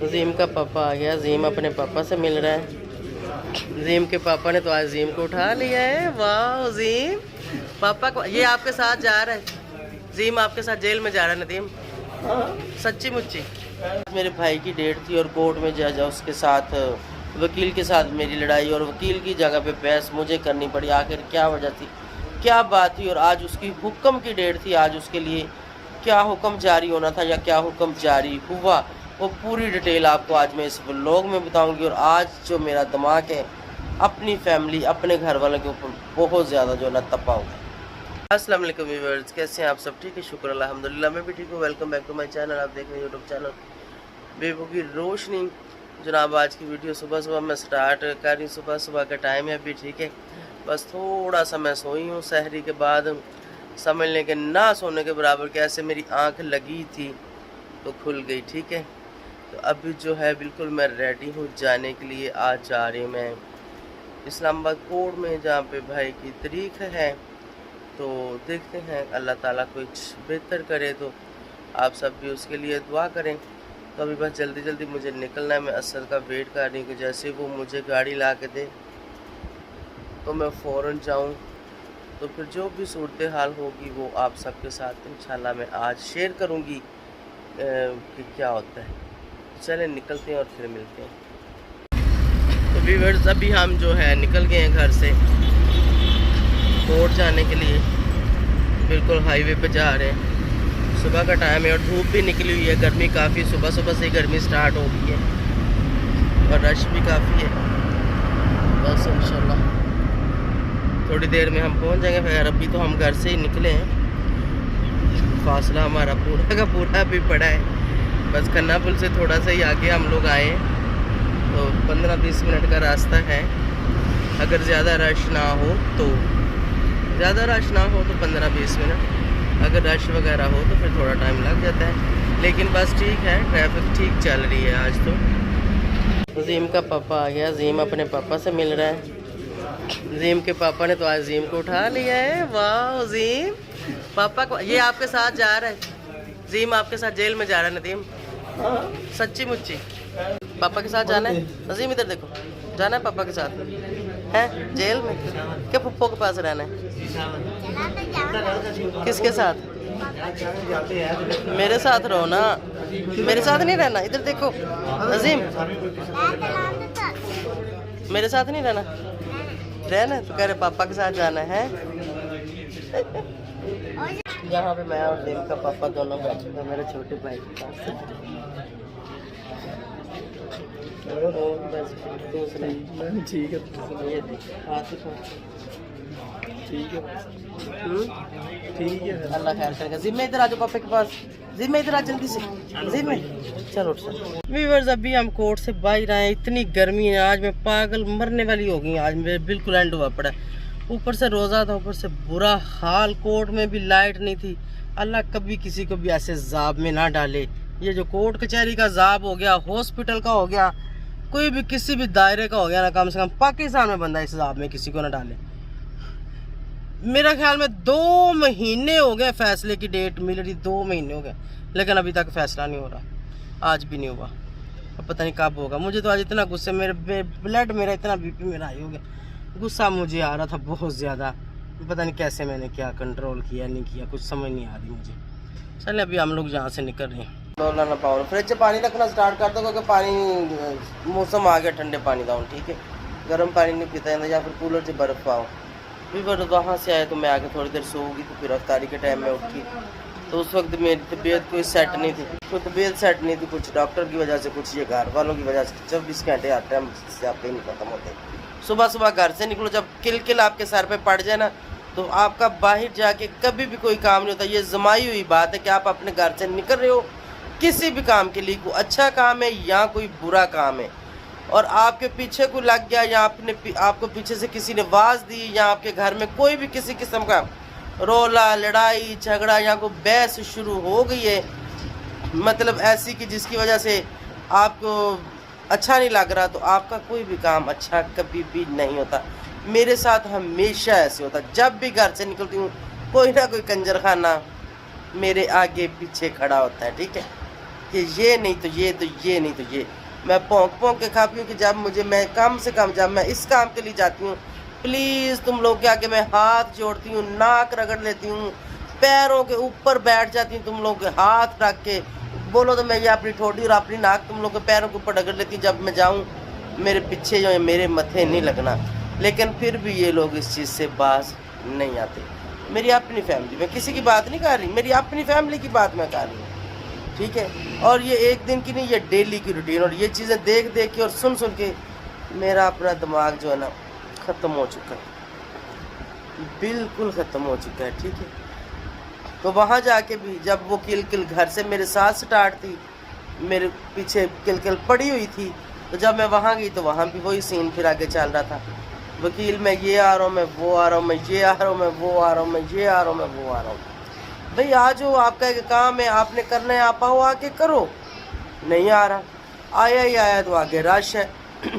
زیم کا پاپا آ گیا. زیم اپنے پاپا سے مل رہا ہے. زیم کے پاپا نے تو آج زیم کو اٹھا لیا ہے. واہ زیم پاپا کو. یہ آپ کے ساتھ جا رہا ہے. زیم آپ کے ساتھ جیل میں جا رہا ہے. ندیم سچی مچی. میرے بھائی کی ڈیٹ تھی اور کورٹ میں جا اس کے ساتھ وکیل کے ساتھ میری لڑائی اور وکیل کی جگہ پہ بحث مجھے کرنی پڑی. آخر کیا وجہ تھی, کیا بات تھی, اور آج اس کی حکم کی ڈیٹ تھی. آج اس کے لیے کیا حکم جاری ہونا تھا یا کیا حکم جاری ہوا, وہ پوری ڈیٹیل آپ کو آج میں اس ولاگ میں بتاؤں گی. اور آج جو میرا دماغ ہے اپنی فیملی اپنے گھر والوں کے اوپر بہت زیادہ جو ہے نا تپا ہوا. السلام علیکم ویورز, کیسے ہیں آپ سب؟ ٹھیک ہے, شکر الحمدللہ, میں بھی ٹھیک ہوں. Welcome back to my channel. آپ دیکھ رہے ہیں یوٹیوب چینل بیبو کی روشنی. جناب آج کی ویڈیو صبح میں سٹارٹ کر رہی ہوں. صبح کا ٹائم ہے ابھی, ٹھیک ہے. بس تھوڑا سا میں سوئی ہوں سحری کے بعد, سمجھ لیں کہ نہ سونے کے برابر. کیسے میری آنکھ لگی تھی تو کھل گئی, ٹھیک ہے. تو ابھی جو ہے بالکل میں ریڈی ہوں جانے کے لیے. آج جا رہی ہوں میں اسلام آباد کورٹ میں, جہاں پہ بھائی کی تاریخ ہے. تو دیکھتے ہیں اللہ تعالیٰ کچھ بہتر کرے تو آپ سب بھی اس کے لیے دعا کریں. تو ابھی بس جلدی مجھے نکلنا ہے. میں اسد کا ویٹ کر رہی ہوں کہ جیسے وہ مجھے گاڑی لا کے دے تو میں فوراً جاؤں. تو پھر جو بھی صورتحال ہوگی وہ آپ سب کے ساتھ انشاءاللہ میں آج شیئر کروں گی کہ کیا ہوتا ہے. چلیں نکلتے ہیں اور پھر ملتے ہیں. تو ویورز ابھی ہم جو ہے نکل گئے ہیں گھر سے کورٹ جانے کے لیے. بالکل ہائی وے پہ جا رہے ہیں. صبح کا ٹائم ہے اور دھوپ بھی نکلی ہوئی ہے. گرمی کافی, صبح سے ہی گرمی سٹارٹ ہو گئی ہے اور رش بھی کافی ہے. بس انشاءاللہ تھوڑی دیر میں ہم پہنچ جائیں گے. خیر ابھی تو ہم گھر سے ہی نکلے ہیں. فاصلہ ہمارا پورا کا پورا بھی پڑا ہے. بس کھنہ پل سے تھوڑا سا ہی آگے ہم لوگ آئے ہیں. تو 15-20 منٹ کا راستہ ہے. اگر زیادہ رش نہ ہو تو 15-20 منٹ. اگر رش وغیرہ ہو تو پھر تھوڑا ٹائم لگ جاتا ہے. لیکن بس ٹھیک ہے, ٹریفک ٹھیک چل رہی ہے آج تو. زیم کا پاپا آ گیا. زیم اپنے پاپا سے مل رہا ہے. زیم کے پاپا نے تو آج زیم کو اٹھا لیا ہے. واہ زیم پاپا کو. یہ آپ کے ساتھ جا رہا ہے. زیم آپ کے ساتھ جیل میں جا رہا ہے. ندیم سچی مچی پاپا کے ساتھ جانا ہے. نظیم ادھر دیکھو, جانا ہے پاپا کے ساتھ ہے جیل میں کہ پھپھو کے پاس رہنا ہے؟ کس کے ساتھ؟ میرے ساتھ رہو نا, میرے ساتھ نہیں رہنا. ادھر دیکھو نظیم, میرے ساتھ نہیں رہنا تو کہہ رہے پاپا کے ساتھ جانا ہے. یہاں پہ میں اور زیم کا پاپا دونوں بیٹھے تھے میرے چھوٹے بھائی کے پاس. ٹھیک ہے, اللہ خیر کرے گا. ذمہ ادھر آ جاؤ پاپا کے پاس. ذمہ ادھر آ جلدی سے. ذمہ چلو ویورز ابھی ہم کورٹ سے باہر آئے. اتنی گرمی ہے آج, میں پاگل مرنے والی ہو گئی. آج میرے بالکل اینڈ ہوا پڑا. اوپر سے روزہ تھا, اوپر سے برا حال. کورٹ میں بھی لائٹ نہیں تھی. اللہ کبھی کسی کو بھی ایسے عذاب میں نہ ڈالے. یہ جو کورٹ کچہری کا عذاب ہو گیا, ہاسپٹل کا ہو گیا, کوئی بھی کسی بھی دائرے کا ہو گیا نا, کم سے کم پاکستان میں بندہ اس عذاب میں کسی کو نہ ڈالے. میرا خیال میں 2 مہینے ہو گئے فیصلے کی ڈیٹ مل رہی. 2 مہینے ہو گئے لیکن ابھی تک فیصلہ نہیں ہو رہا. آج بھی نہیں ہوا. اب پتہ نہیں کب ہوگا. مجھے تو آج اتنا غصہ, میرے بلڈ میرا اتنا بی پی میرا ہائی ہو گیا. غصہ مجھے آ رہا تھا بہت زیادہ. پتہ نہیں کیسے میں نے کیا کنٹرول کیا نہیں کیا, کچھ سمجھ نہیں آ رہی مجھے. چلے ابھی ہم لوگ جہاں سے نکل رہے ہیں. نہ پاؤ فریج سے پانی رکھنا سٹارٹ کر دو, کیونکہ پانی موسم آ گیا ٹھنڈے پانی کا. ٹھیک ہے, گرم پانی نہیں پیتا ہے, یا پھر کولر سے برف پاؤ. وہاں سے آئے تو میں آگے تھوڑی دیر سو گئی. تو پھر افطاری کے ٹائم میں اٹھی تو اس وقت میری طبیعت کوئی سیٹ نہیں تھی. کچھ ڈاکٹر کی وجہ سے, کچھ یہ گھر والوں کی وجہ سے. 24 گھنٹے ہر ٹائم سے آپ کہیں نہیں ختم ہوتے. صبح گھر سے نکلو, جب کل آپ کے سر پہ پڑ جائے نا, تو آپ کا باہر جا کے کبھی بھی کوئی کام نہیں ہوتا. یہ زمائی ہوئی بات ہے کہ آپ اپنے گھر سے نکل رہے ہو کسی بھی کام کے لیے, کوئی اچھا کام ہے یا کوئی برا کام ہے, اور آپ کے پیچھے کوئی لگ گیا, یا آپ کو پیچھے سے کسی نے آواز دی, یا آپ کے گھر میں کوئی بھی کسی قسم کا رولا, لڑائی جھگڑا, یا کوئی بحث شروع ہو گئی ہے, مطلب ایسی کہ جس کی وجہ سے آپ کو اچھا نہیں لگ رہا, تو آپ کا کوئی بھی کام اچھا کبھی بھی نہیں ہوتا. میرے ساتھ ہمیشہ ایسے ہوتا. جب بھی گھر سے نکلتی ہوں کوئی نہ کوئی کنجر خانہ میرے آگے پیچھے کھڑا ہوتا ہے. ٹھیک ہے, کہ یہ نہیں تو یہ تو یہ نہیں تو یہ. میں پونک پونک کے کھاتی ہوں کہ جب مجھے میں کم سے کم جب میں اس کام کے لیے جاتی ہوں پلیز تم لوگ کیا کہ میں ہاتھ جوڑتی ہوں, ناک رگڑ لیتی ہوں, پیروں کے اوپر بیٹھ جاتی ہوں تم لوگ کے ہاتھ رکھ کے. بولو تو میں یہ اپنی ٹھوڑی اور اپنی ناک تم لوگ کے پیروں کے اوپر رگڑ لیتی ہوں جب میں جاؤں. میرے پیچھے جو ہے میرے متھے نہیں لگنا. لیکن پھر بھی یہ لوگ اس چیز سے باز نہیں آتے. میری اپنی فیملی, میں کسی کی بات نہیں کر رہی, میری اپنی فیملی کی بات میں کر رہی ہوں, ٹھیک ہے. اور یہ ایک دن کی نہیں, یہ ڈیلی کی روٹین. اور یہ چیزیں دیکھ دیکھ کے اور سن سن کے میرا اپنا دماغ جو ہے نا ختم ہو چکا ہے, بالکل ختم ہو چکا ہے, ٹھیک ہے. تو وہاں جا کے بھی جب وہ کل کل گھر سے میرے ساتھ سٹارٹ تھی, میرے پیچھے کل کل پڑی ہوئی تھی, تو جب میں وہاں گئی تو وہاں بھی وہی سین پھر آگے چل رہا تھا. وکیل میں یہ آ رہا ہوں, میں وہ آ رہا ہوں, میں یہ آ رہا ہوں, میں وہ آ رہا ہوں, میں یہ آ رہا ہوں, میں وہ آ رہا ہوں. بھئی آج ہو, آپ کا ایک کام ہے, آپ نے کرنا ہے, آپ آؤ آ کے کرو. نہیں آ رہا, آیا ہی آیا تو آگے رش ہے.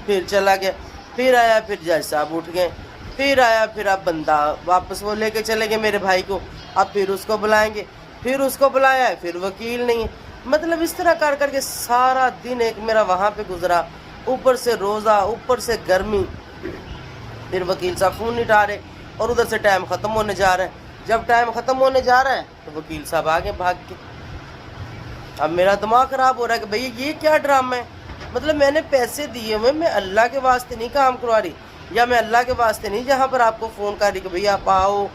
پھر چلا گیا, پھر آیا, پھر جج صاحب اٹھ گئے, پھر آیا, پھر اب بندہ واپس وہ لے کے چلے گئے میرے بھائی کو. اب پھر اس کو بلائیں گے, پھر اس کو بلایا ہے, پھر وکیل نہیں ہے. مطلب اس طرح کر کر کے سارا دن ایک میرا وہاں پہ گزرا. اوپر سے روزہ, اوپر سے گرمی. پھر وکیل صاحب فون نہیں اٹھا رہے اور ادھر سے ٹائم ختم ہونے جا رہا ہے. جب ٹائم ختم ہونے جا رہا ہے تو وکیل صاحب آگے بھاگ کے. اب میرا دماغ خراب ہو رہا ہے کہ بھئی یہ کیا ڈرامہ ہے. مطلب میں نے پیسے دیے ہوئے, میں اللہ کے واسطے نہیں کام کروا رہی, یا میں اللہ کے واسطے نہیں جہاں پر آپ کو فون کر رہی کہ بھئی آپ آؤ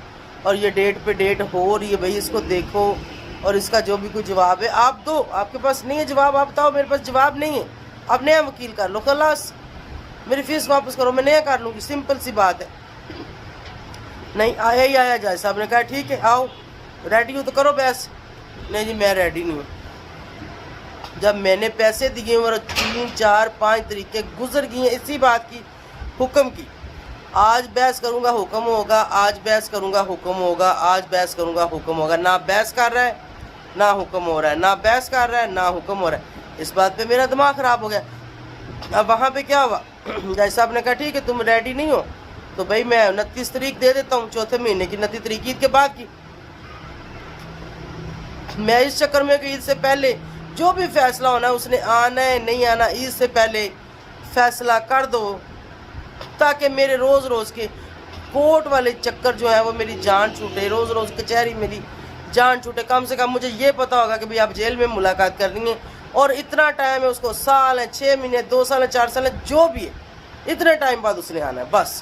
اور یہ ڈیٹ پہ ڈیٹ ہو رہی ہے, بھئی اس کو دیکھو اور اس کا جو بھی کوئی جواب ہے آپ دو. آپ کے پاس نہیں ہے جواب, آپ بتاؤ میرے پاس جواب نہیں ہے, آپ نیا وکیل کر لو, خلاص میری فیس واپس کرو, میں نیا کر لوں گی, سمپل سی بات ہے. نہیں, آیا ہی آیا. جج صاحب نے کہا ٹھیک ہے آؤ, ریڈی ہو تو کرو بحث. نہیں جی میں ریڈی نہیں ہوں. جب میں نے پیسے دیے اور 3 4 5 طریقے گزر گئی ہیں اسی بات کی, حکم کی, آج بحث کروں گا حکم ہوگا, آج بحث کروں گا حکم ہوگا, آج بحث کروں گا حکم ہوگا. نہ بحث کر رہا ہے نہ حکم ہو رہا ہے, نہ بحث کر رہا ہے نہ حکم ہو رہا ہے. اس بات پہ میرا دماغ خراب ہو گیا. اب وہاں پہ کیا ہوا, جج صاحب نے کہا ٹھیک ہے تم ریڈی نہیں ہو تو بھائی میں 29 تاریخ دے دیتا ہوں, چوتھے مہینے کی 29 تاریخ عید کے بعد کی. میں اس چکر میں کہ عید سے پہلے جو بھی فیصلہ ہونا ہے اس نے آنا ہے, نہیں آنا, عید سے پہلے فیصلہ کر دو تاکہ میرے روز روز کے کورٹ والے چکر جو ہے وہ میری جان چھوٹے, روز روز کچہری میری جان چھوٹے. کم سے کم مجھے یہ پتا ہوگا کہ بھئی آپ جیل میں ملاقات کرنی ہے اور اتنا ٹائم ہے, اس کو سال ہے, 6 مہینے, 2 سال ہے, 4 سال ہے, جو بھی ہے اتنے ٹائم بعد اس نے آنا ہے, بس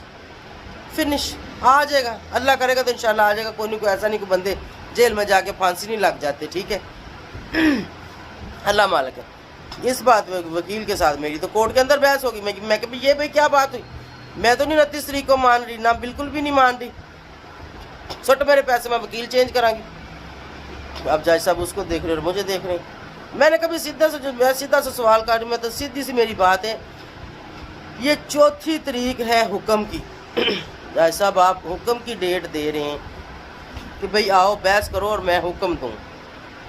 فنش. آ جائے گا, اللہ کرے گا تو انشاءاللہ آ جائے گا. کوئی نہیں, کوئی ایسا نہیں کہ بندے جیل میں جا کے پھانسی نہیں لگ جاتے, ٹھیک ہے. اللہ مالک ہے. اس بات میں وکیل کے ساتھ میری تو کورٹ کے اندر بحث ہوگی. میں کہ یہ بھئی کیا بات ہوئی, میں تو نہیں 29 تاریخ کو مان رہی, نہ بالکل بھی نہیں مان رہی. سٹ میرے پیسے, میں وکیل چینج کرا گی. اب جج صاحب اس کو دیکھ رہے اور مجھے دیکھ رہے. میں نے کبھی سیدھا سا سوال کر رہی, میں تو سیدھی سی میری بات ہے, یہ 4 تاریخ ہے حکم کی. جج صاحب آپ حکم کی ڈیٹ دے رہے ہیں کہ بھئی آؤ بحث کرو اور میں حکم دوں.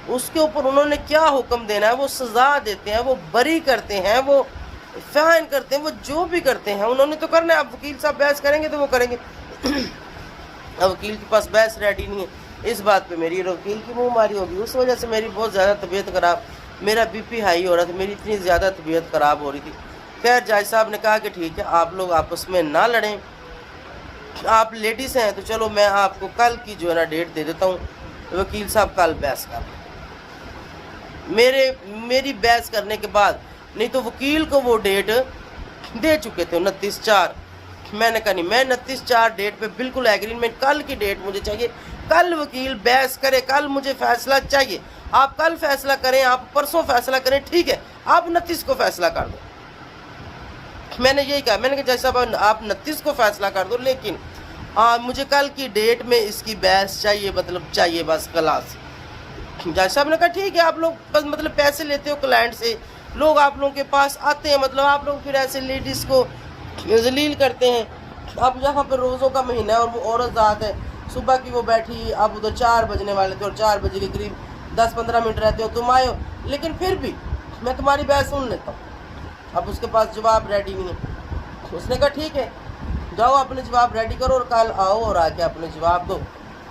اس کے اوپر انہوں نے کیا حکم دینا ہے, وہ سزا دیتے ہیں, وہ بری کرتے ہیں, وہ فائن کرتے ہیں, وہ جو بھی کرتے ہیں انہوں نے تو کرنا ہے. اب وکیل صاحب بحث کریں گے تو وہ کریں گے. اب وکیل کے پاس بحث ریڈی نہیں ہے. اس بات پہ میری وکیل کی منہ ماری ہوگی. اس وجہ سے میری بہت زیادہ طبیعت خراب, میرا بی پی ہائی ہو رہا تھا, میری اتنی زیادہ طبیعت خراب ہو رہی تھی. خیر جج صاحب نے کہا کہ ٹھیک ہے آپ لوگ آپس میں نہ لڑیں, آپ لیڈیز ہیں تو چلو میں آپ کو کل کی جو ہے نا ڈیٹ دے دیتا ہوں. وکیل صاحب کل بحث کر میری بحث کرنے کے بعد, نہیں تو وکیل کو وہ ڈیٹ دے چکے تھے 29/4. میں نے کہا نہیں, میں 29/4 ڈیٹ پہ بالکل ایگریمنٹ, کل کی ڈیٹ مجھے چاہیے, کل وکیل بحث کرے, کل مجھے فیصلہ چاہیے. آپ کل فیصلہ کریں, آپ پرسوں فیصلہ کریں, ٹھیک ہے, آپ 29 کو فیصلہ کر دو. میں نے یہی کہا, میں نے کہا جج صاحب آپ 29 کو فیصلہ کر دو, لیکن مجھے کل کی ڈیٹ میں اس کی بحث چاہیے, مطلب چاہیے بس, خلاص. جج صاحب نے کہا ٹھیک ہے, آپ لوگ بس مطلب پیسے لیتے ہو کلائنٹ سے, لوگ آپ لوگوں کے پاس آتے ہیں, مطلب آپ لوگ پھر ایسے لیڈیز کو ذلیل کرتے ہیں. اب یہاں پہ روزوں کا مہینہ ہے اور وہ عورت ذات ہے, صبح کی وہ بیٹھی, اب ادھر 4 بجنے والے تھے اور 4 بجے کے قریب 10-15 منٹ رہتے ہو, تم آئے ہو, لیکن پھر بھی میں تمہاری بحث سن لیتا ہوں. اب اس کے پاس جواب ریڈی نہیں ہے. اس نے کہا ٹھیک ہے جاؤ اپنے جواب ریڈی کرو اور کل آؤ اور آ کے اپنے جواب دو.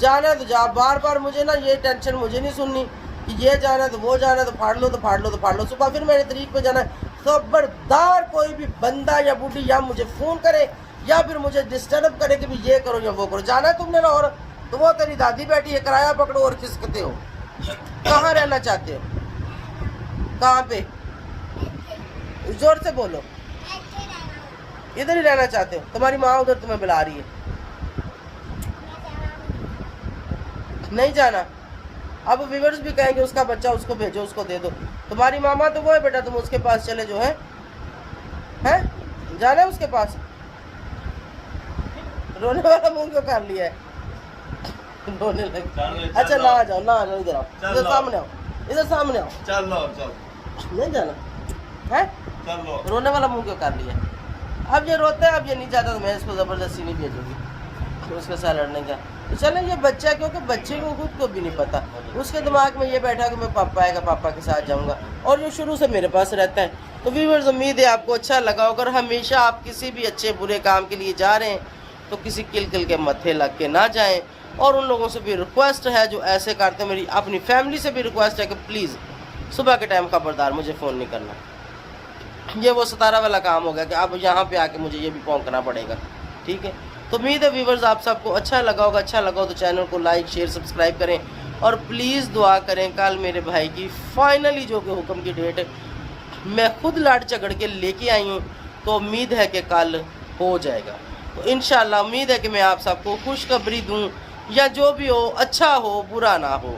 جانا ہے تو جا، بار بار مجھے نا یہ ٹینشن مجھے نہیں سننی کہ یہ جانا ہے تو وہ جانا ہے، تو پھاڑ لو تو پھاڑ لو تو پھاڑ لو، صبح پھر میرے طریق پہ جانا ہے۔ خبردار کوئی بھی بندہ یا بوڑھی یا مجھے فون کرے یا پھر مجھے ڈسٹرب کرے کہ بھی یہ کرو یا وہ کرو، جانا ہے تم نے لاہور تو وہ تیری دادی بیٹھی ہے، کرایہ پکڑو اور کھسکتے ہو۔ کہاں رہنا چاہتے ہو؟ کہاں پہ؟ زور سے بولو۔ ادھر ہی رہنا چاہتے ہو؟ تمہاری ماں ادھر تمہیں بلا رہی ہے، نہیں جانا؟ اب ویورز بھی کہیں گے اس کا بچہ اس کو بھیجو، اس کو دے دو۔ تمہاری ماما تو وہ ہے بیٹا، تم اس کے پاس چلے جو ہے، جانا ہے اس کے پاس؟ رونے والا منہ کیوں کر لیا ہے؟ رونے لگ۔ اچھا نہ آ جاؤ، نہ آ جاؤ، ادھر آؤ، ادھر سامنے آؤ، ادھر سامنے آؤ۔ چلو چل نہیں جانا ہے؟ چلو، رونے والا منہ کیوں کر لیا؟ اب یہ روتا ہے، اب یہ نہیں چاہتا تو میں اس کو زبردستی نہیں بھیجوں گی اس کے ساتھ لڑنے کا۔ چلیں یہ بچہ ہے، کیونکہ بچے کو خود کو بھی نہیں پتا، اس کے دماغ میں یہ بیٹھا کہ میں پاپا آئے گا پاپا کے ساتھ جاؤں گا، اور یہ شروع سے میرے پاس رہتا ہے۔ تو ویورز امید ہے آپ کو اچھا لگا ہوگا، اور ہمیشہ آپ کسی بھی اچھے برے کام کے لیے جا رہے ہیں تو کسی کل کے متھے لگ کے نہ جائیں۔ اور ان لوگوں سے بھی ریکویسٹ ہے جو ایسے کرتے ہیں، میری اپنی فیملی سے بھی ریکویسٹ ہے کہ پلیز صبح کے ٹائم خبردار مجھے فون نہیں کرنا۔ یہ وہ 17 والا کام ہو گیا کہ اب یہاں پہ آ کے مجھے یہ بھی پونکنا پڑے گا، ٹھیک ہے؟ تو امید ہے ویورز آپ سب کو اچھا لگا ہوگا، اچھا لگا ہو تو چینل کو لائک شیئر سبسکرائب کریں، اور پلیز دعا کریں کل میرے بھائی کی فائنلی جو کہ حکم کی ڈیٹ ہے میں خود لاڑ جھگڑ کے لے کے آئی ہوں، تو امید ہے کہ کل ہو جائے گا۔ تو انشاءاللہ امید ہے کہ میں آپ سب کو خوشخبری دوں، یا جو بھی ہو اچھا ہو برا نہ ہو،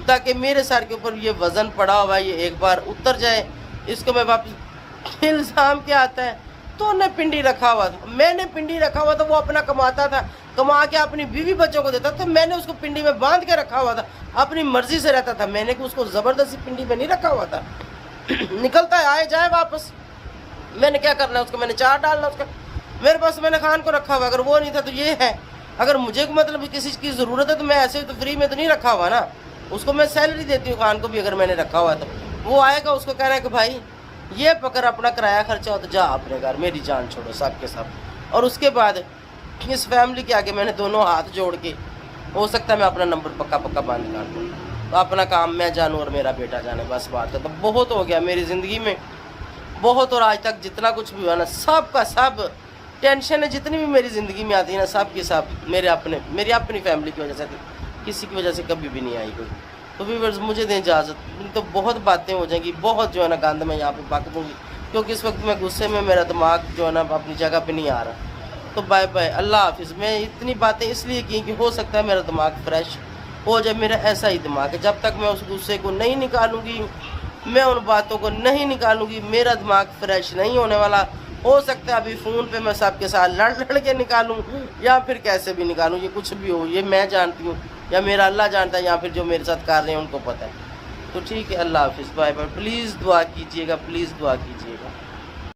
تاکہ میرے سر کے اوپر یہ وزن پڑا ہوا ہے یہ ایک بار اتر جائے۔ اس کو میں واپس الزام کیا آتا ہے تو نے پنڈی رکھا ہوا تھا، میں نے پنڈی رکھا ہوا تھا، وہ اپنا کماتا تھا، کما کے اپنی بیوی بچوں کو دیتا تو میں نے اس کو پنڈی میں باندھ کے رکھا ہوا تھا، اپنی مرضی سے رہتا تھا، میں نے اس کو زبردستی پنڈی میں نہیں رکھا ہوا تھا۔ نکلتا ہے آئے جائے واپس، میں نے کیا کرنا ہے اس کو، میں نے چار ڈالنا اس کا، میرے پاس میں نے خان کو رکھا ہوا، اگر وہ نہیں تھا تو یہ ہے۔ اگر مجھے مطلب کسی کی ضرورت ہے تو میں ایسے تو فری میں تو نہیں رکھا ہوا نا، اس کو میں سیلری دیتی ہوں خان کو بھی، اگر میں نے رکھا ہوا تو وہ آئے گا، اس کو کہنا ہے کہ بھائی یہ پکڑ اپنا کرایہ خرچہ ہو تو جا اپنے گھر، میری جان چھوڑو سب کے سب۔ اور اس کے بعد اس فیملی کے آگے میں نے دونوں ہاتھ جوڑ کے، ہو سکتا ہے میں اپنا نمبر پکا بند کر دوں، تو اپنا کام میں جانوں اور میرا بیٹا جانے، بس بات ہے۔ تو بہت ہو گیا میری زندگی میں بہت، اور آج تک جتنا کچھ بھی ہوا نا سب کا سب ٹینشن ہے جتنی بھی میری زندگی میں آتی ہے نا، سب کی سب میری اپنی فیملی کی وجہ سے، کسی کی وجہ سے کبھی بھی نہیں آئی کوئی۔ تو ویورز مجھے دیں اجازت، تو بہت باتیں ہو جائیں گی، بہت جو ہے نا گند میں یہاں پہ بک دوں گی، کیونکہ اس وقت میں غصے میں میرا دماغ جو ہے نا اپنی جگہ پہ نہیں آ رہا۔ تو بائے بائے، اللہ حافظ۔ میں اتنی باتیں اس لیے کی کہ ہو سکتا ہے میرا دماغ فریش ہو جائے، میرا ایسا ہی دماغ ہے، جب تک میں اس غصے کو نہیں نکالوں گی، میں ان باتوں کو نہیں نکالوں گی، میرا دماغ فریش نہیں ہونے والا۔ ہو سکتا ہے ابھی فون پہ میں سب کے ساتھ لڑ کے نکالوں، یا پھر کیسے بھی نکالوں، یہ کچھ بھی ہو، یہ میں جانتی ہوں یا میرا اللہ جانتا ہے، یا پھر جو میرے ساتھ کر رہے ہیں ان کو پتہ ہے۔ تو ٹھیک ہے، اللہ حافظ، بائے بائے۔ پلیز دعا کیجیے گا، پلیز دعا کیجیے گا۔